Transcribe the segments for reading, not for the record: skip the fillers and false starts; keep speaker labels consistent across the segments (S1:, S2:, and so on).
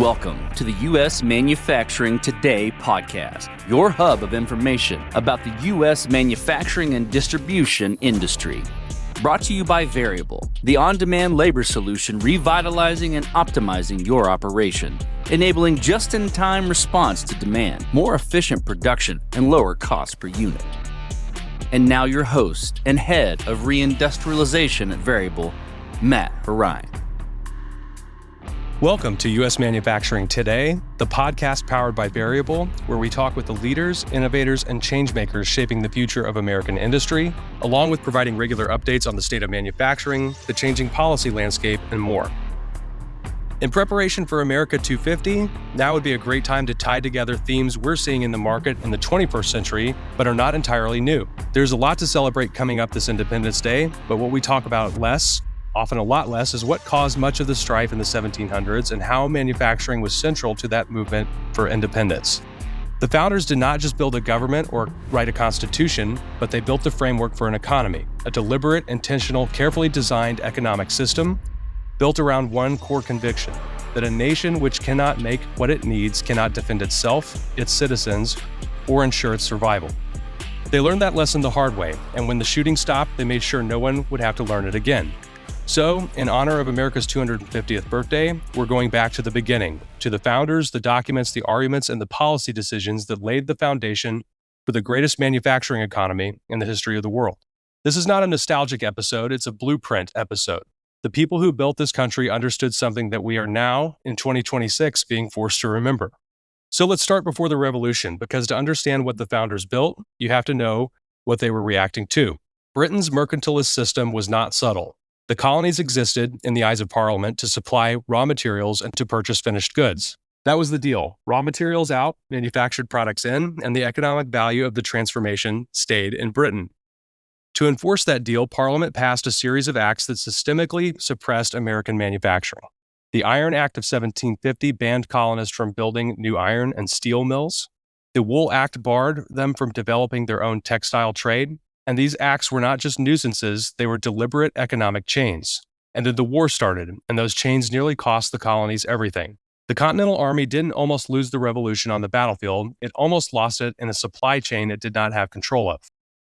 S1: Welcome to the U.S. Manufacturing Today podcast, your hub of information about the U.S. manufacturing and distribution industry. Brought to you by Variable, the on-demand labor solution revitalizing and optimizing your operation, enabling just-in-time response to demand, more efficient production, and lower cost per unit. And now your host and head of Reindustrialization at Variable, Matt Horine.
S2: Welcome to U.S. Manufacturing Today, the podcast powered by Variable, where we talk with the leaders, innovators, and changemakers shaping the future of American industry, along with providing regular updates on the state of manufacturing, the changing policy landscape, and more. In preparation for America 250, now would be a great time to tie together themes we're seeing in the market in the 21st century, but are not entirely new. There's a lot to celebrate coming up this Independence Day, but what we talk about less, often a lot less, is what caused much of the strife in the 1700s and how manufacturing was central to that movement for independence. The founders did not just build a government or write a constitution, but they built the framework for an economy, a deliberate, intentional, carefully designed economic system built around one core conviction, that a nation which cannot make what it needs cannot defend itself, its citizens, or ensure its survival. They learned that lesson the hard way, and when the shooting stopped, they made sure no one would have to learn it again. So, in honor of America's 250th birthday, we're going back to the beginning, to the founders, the documents, the arguments, and the policy decisions that laid the foundation for the greatest manufacturing economy in the history of the world. This is not a nostalgic episode, it's a blueprint episode. The people who built this country understood something that we are now, in 2026, being forced to remember. So let's start before the revolution, because to understand what the founders built, you have to know what they were reacting to. Britain's mercantilist system was not subtle. The colonies existed, in the eyes of Parliament, to supply raw materials and to purchase finished goods. That was the deal. Raw materials out, manufactured products in, and the economic value of the transformation stayed in Britain. To enforce that deal, Parliament passed a series of acts that systemically suppressed American manufacturing. The Iron Act of 1750 banned colonists from building new iron and steel mills. The Wool Act barred them from developing their own textile trade. And these acts were not just nuisances, they were deliberate economic chains. And then the war started, and those chains nearly cost the colonies everything. The Continental Army didn't almost lose the revolution on the battlefield, it almost lost it in a supply chain it did not have control of.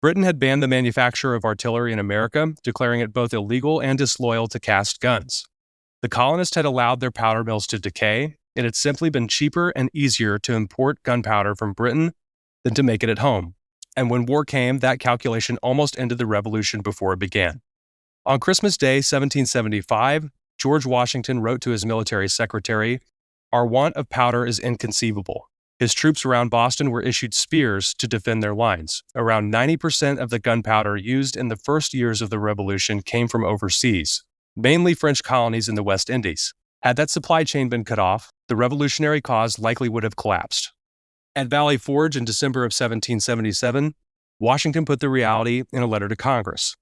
S2: Britain had banned the manufacture of artillery in America, declaring it both illegal and disloyal to cast guns. The colonists had allowed their powder mills to decay. It had simply been cheaper and easier to import gunpowder from Britain than to make it at home. And when war came, that calculation almost ended the revolution before it began. On Christmas Day, 1775, George Washington wrote to his military secretary, "Our want of powder is inconceivable." His troops around Boston were issued spears to defend their lines. Around 90% of the gunpowder used in the first years of the revolution came from overseas, mainly French colonies in the West Indies. Had that supply chain been cut off, the revolutionary cause likely would have collapsed. At Valley Forge in December of 1777, Washington put the reality in a letter to Congress.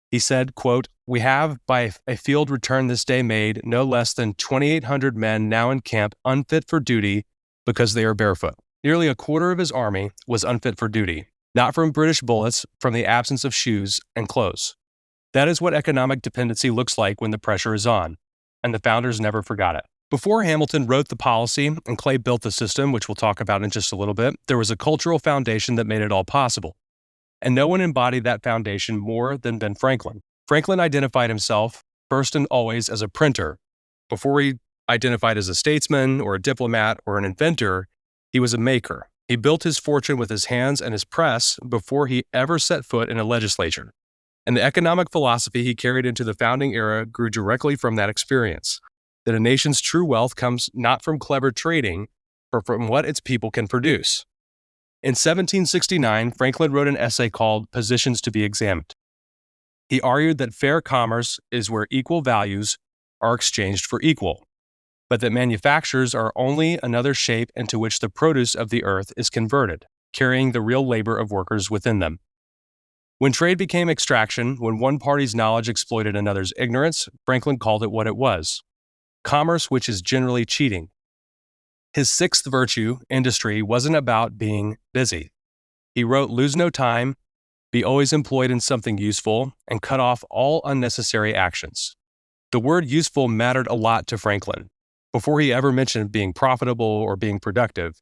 S2: He said, quote, "We have by a field return this day made no less than 2,800 men now in camp unfit for duty because they are barefoot." Nearly a quarter of his army was unfit for duty, not from British bullets, from the absence of shoes and clothes. That is what economic dependency looks like when the pressure is on, and the founders never forgot it. Before Hamilton wrote the policy and Clay built the system, which we'll talk about in just a little bit, there was a cultural foundation that made it all possible. And no one embodied that foundation more than Ben Franklin. Franklin identified himself first and always as a printer. Before he identified as a statesman or a diplomat or an inventor, he was a maker. He built his fortune with his hands and his press before he ever set foot in a legislature. And the economic philosophy he carried into the founding era grew directly from that experience. That a nation's true wealth comes not from clever trading, but from what its people can produce. In 1769, Franklin wrote an essay called Positions to be Examined. He argued that fair commerce is where equal values are exchanged for equal, but that manufactures are only another shape into which the produce of the earth is converted, carrying the real labor of workers within them. When trade became extraction, when one party's knowledge exploited another's ignorance, Franklin called it what it was. Commerce which is generally cheating. His sixth virtue, industry, wasn't about being busy. He wrote, "Lose no time, be always employed in something useful, and cut off all unnecessary actions." The word useful mattered a lot to Franklin. before he ever mentioned being profitable or being productive.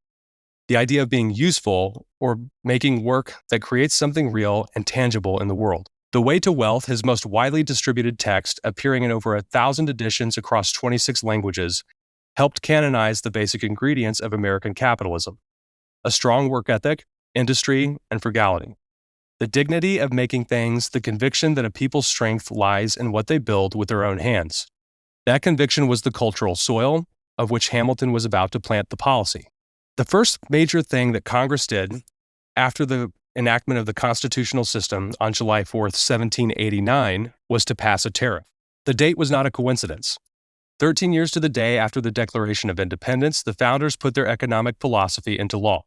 S2: The idea of being useful or making work that creates something real and tangible in the world. The Way to Wealth, his most widely distributed text, appearing in over 1,000 editions across 26 languages, helped canonize the basic ingredients of American capitalism: a strong work ethic, industry, and frugality. The dignity of making things, the conviction that a people's strength lies in what they build with their own hands. That conviction was the cultural soil of which Hamilton was about to plant the policy. The first major thing that Congress did after the enactment of the constitutional system on July 4th, 1789, was to pass a tariff. The date was not a coincidence. 13 years to the day after the Declaration of Independence, the founders put their economic philosophy into law.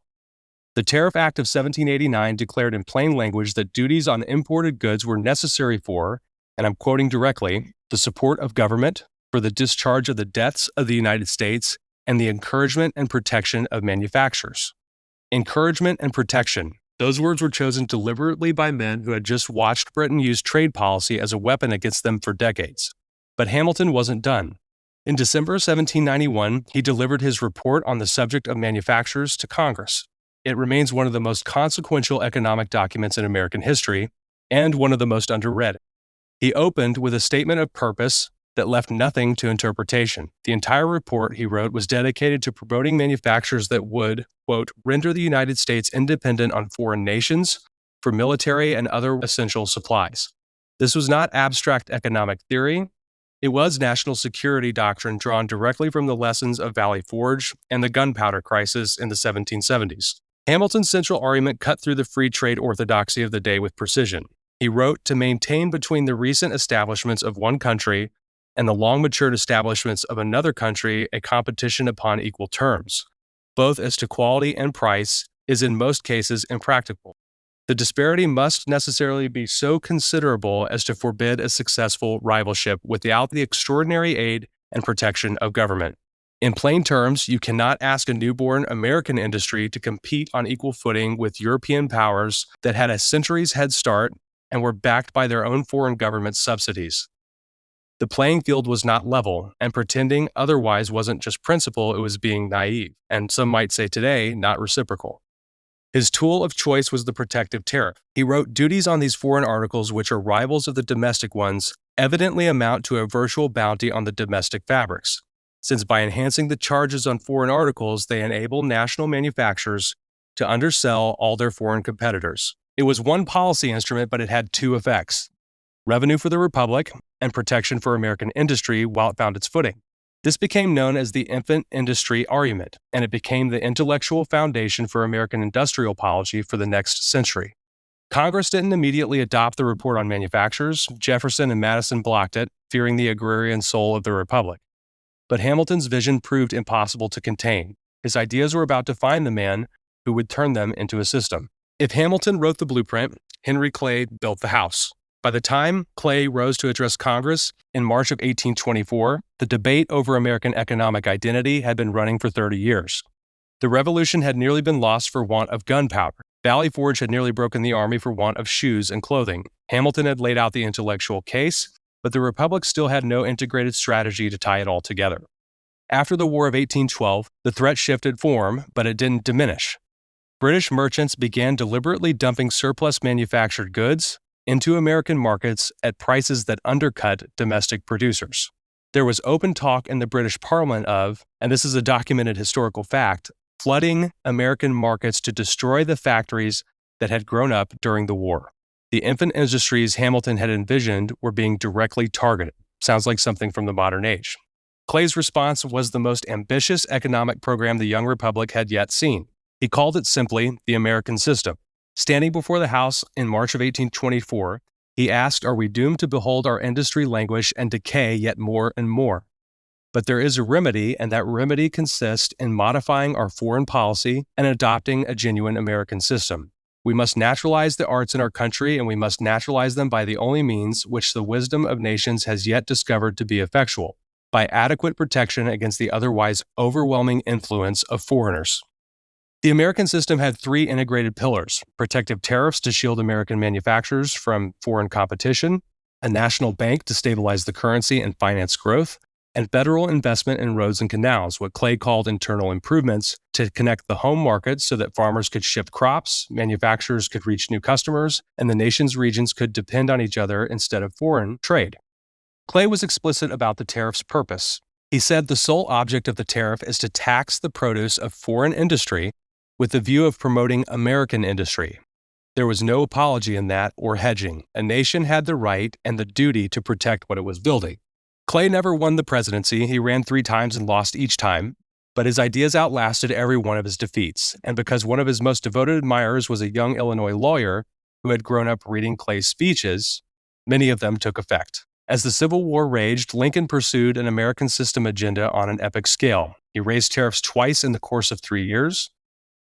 S2: The Tariff Act of 1789 declared in plain language that duties on imported goods were necessary for, and I'm quoting directly, the support of government, for the discharge of the debts of the United States, and the encouragement and protection of manufacturers. Encouragement and protection. Those words were chosen deliberately by men who had just watched Britain use trade policy as a weapon against them for decades. But Hamilton wasn't done. In December 1791, he delivered his report on the subject of manufacturers to Congress. It remains one of the most consequential economic documents in American history and one of the most underread. He opened with a statement of purpose that left nothing to interpretation. The entire report, he wrote, was dedicated to promoting manufacturers that would, quote, render the United States independent on foreign nations for military and other essential supplies. This was not abstract economic theory. It was national security doctrine drawn directly from the lessons of Valley Forge and the gunpowder crisis in the 1770s. Hamilton's central argument cut through the free trade orthodoxy of the day with precision. He wrote, to maintain between the recent establishments of one country and the long-matured establishments of another country a competition upon equal terms, both as to quality and price, is in most cases impracticable. The disparity must necessarily be so considerable as to forbid a successful rivalship without the extraordinary aid and protection of government. In plain terms, you cannot ask a newborn American industry to compete on equal footing with European powers that had a century's head start and were backed by their own foreign government subsidies. The playing field was not level, and pretending otherwise wasn't just principle, it was being naive, and some might say today, not reciprocal. His tool of choice was the protective tariff. He wrote, duties on these foreign articles, which are rivals of the domestic ones, evidently amount to a virtual bounty on the domestic fabrics, since by enhancing the charges on foreign articles, they enable national manufacturers to undersell all their foreign competitors. It was one policy instrument, but it had two effects: revenue for the Republic and protection for American industry while it found its footing. This became known as the infant industry argument, and it became the intellectual foundation for American industrial policy for the next century. Congress didn't immediately adopt the report on manufacturers. Jefferson and Madison blocked it, fearing the agrarian soul of the Republic. But Hamilton's vision proved impossible to contain. His ideas were about to find the man who would turn them into a system. If Hamilton wrote the blueprint, Henry Clay built the house. By the time Clay rose to address Congress in March of 1824, the debate over American economic identity had been running for 30 years. The Revolution had nearly been lost for want of gunpowder. Valley Forge had nearly broken the army for want of shoes and clothing. Hamilton had laid out the intellectual case, but the Republic still had no integrated strategy to tie it all together. After the War of 1812, the threat shifted form, but it didn't diminish. British merchants began deliberately dumping surplus manufactured goods into American markets at prices that undercut domestic producers. There was open talk in the British Parliament of, and this is a documented historical fact, flooding American markets to destroy the factories that had grown up during the war. The infant industries Hamilton had envisioned were being directly targeted. Sounds like something from the modern age. Clay's response was the most ambitious economic program the young republic had yet seen. He called it simply the American system. Standing before the House in March of 1824, he asked, "Are we doomed to behold our industry languish and decay yet more and more? But there is a remedy, and that remedy consists in modifying our foreign policy and adopting a genuine American system. We must naturalize the arts in our country, and we must naturalize them by the only means which the wisdom of nations has yet discovered to be effectual, by adequate protection against the otherwise overwhelming influence of foreigners." The American system had three integrated pillars: protective tariffs to shield American manufacturers from foreign competition, a national bank to stabilize the currency and finance growth, and federal investment in roads and canals, what Clay called internal improvements, to connect the home market so that farmers could ship crops, manufacturers could reach new customers, and the nation's regions could depend on each other instead of foreign trade. Clay was explicit about the tariff's purpose. He said the sole object of the tariff is to tax the produce of foreign industry with the view of promoting American industry. There was no apology in that or hedging. A nation had the right and the duty to protect what it was building. Clay never won the presidency. He ran 3 times and lost each time, but his ideas outlasted every one of his defeats. And because one of his most devoted admirers was a young Illinois lawyer who had grown up reading Clay's speeches, many of them took effect. As the Civil War raged, Lincoln pursued an American system agenda on an epic scale. He raised tariffs twice in the course of 3 years.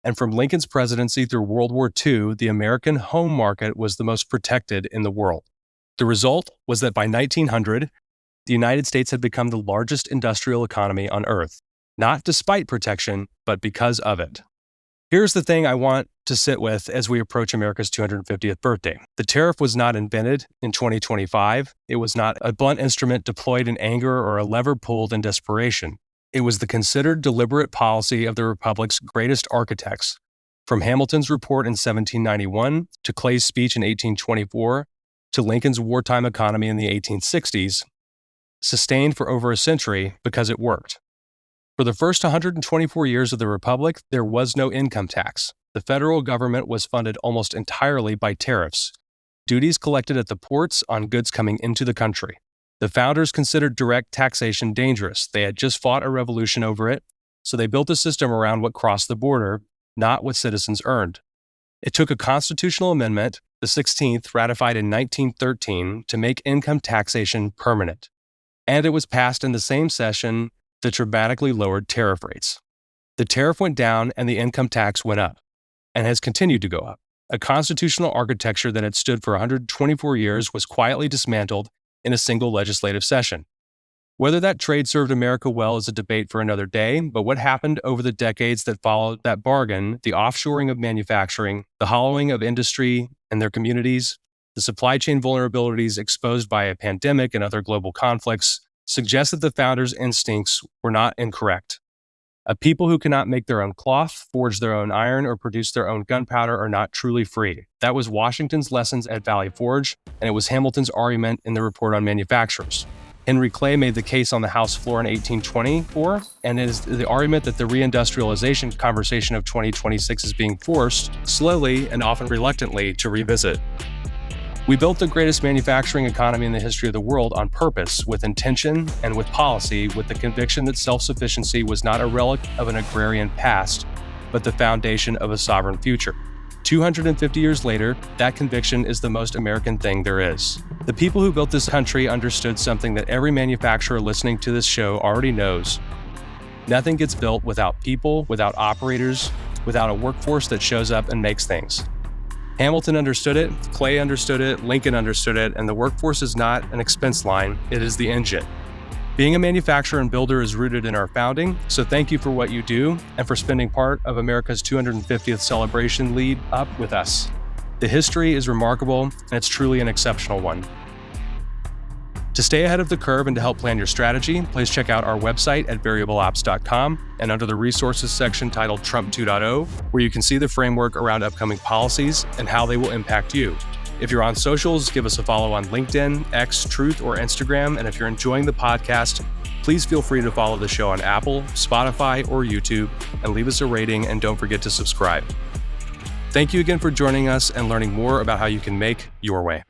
S2: And from Lincoln's presidency through World War II, the American home market was the most protected in the world. The result was that by 1900, the United States had become the largest industrial economy on Earth, not despite protection, but because of it. Here's the thing I want to sit with as we approach America's 250th birthday. The tariff was not invented in 2025. It was not a blunt instrument deployed in anger or a lever pulled in desperation. It was the considered, deliberate policy of the Republic's greatest architects, from Hamilton's report in 1791 to Clay's speech in 1824 to Lincoln's wartime economy in the 1860s, sustained for over a century because it worked. For the first 124 years of the Republic, there was no income tax. The federal government was funded almost entirely by tariffs, duties collected at the ports on goods coming into the country. The founders considered direct taxation dangerous. They had just fought a revolution over it, so they built a system around what crossed the border, not what citizens earned. It took a constitutional amendment, the 16th, ratified in 1913, to make income taxation permanent. And it was passed in the same session that dramatically lowered tariff rates. The tariff went down and the income tax went up, and has continued to go up. A constitutional architecture that had stood for 124 years was quietly dismantled in a single legislative session. Whether that trade served America well is a debate for another day, but what happened over the decades that followed that bargain, the offshoring of manufacturing, the hollowing of industry and their communities, the supply chain vulnerabilities exposed by a pandemic and other global conflicts, suggests that the founders' instincts were not incorrect. A people who cannot make their own cloth, forge their own iron, or produce their own gunpowder are not truly free. That was Washington's lessons at Valley Forge, and it was Hamilton's argument in the Report on Manufacturers. Henry Clay made the case on the House floor in 1824, and it is the argument that the reindustrialization conversation of 2026 is being forced, slowly and often reluctantly, to revisit. We built the greatest manufacturing economy in the history of the world on purpose, with intention and with policy, with the conviction that self-sufficiency was not a relic of an agrarian past, but the foundation of a sovereign future. 250 years later, that conviction is the most American thing there is. The people who built this country understood something that every manufacturer listening to this show already knows. Nothing gets built without people, without operators, without a workforce that shows up and makes things. Hamilton understood it, Clay understood it, Lincoln understood it, and the workforce is not an expense line, it is the engine. Being a manufacturer and builder is rooted in our founding, so thank you for what you do and for spending part of America's 250th celebration lead up with us. The history is remarkable, and it's truly an exceptional one. To stay ahead of the curve and to help plan your strategy, please check out our website at variableops.com and under the resources section titled Trump 2.0, where you can see the framework around upcoming policies and how they will impact you. If you're on socials, give us a follow on LinkedIn, X, Truth, or Instagram. And if you're enjoying the podcast, please feel free to follow the show on Apple, Spotify, or YouTube, and leave us a rating, and don't forget to subscribe. Thank you again for joining us and learning more about how you can make your way.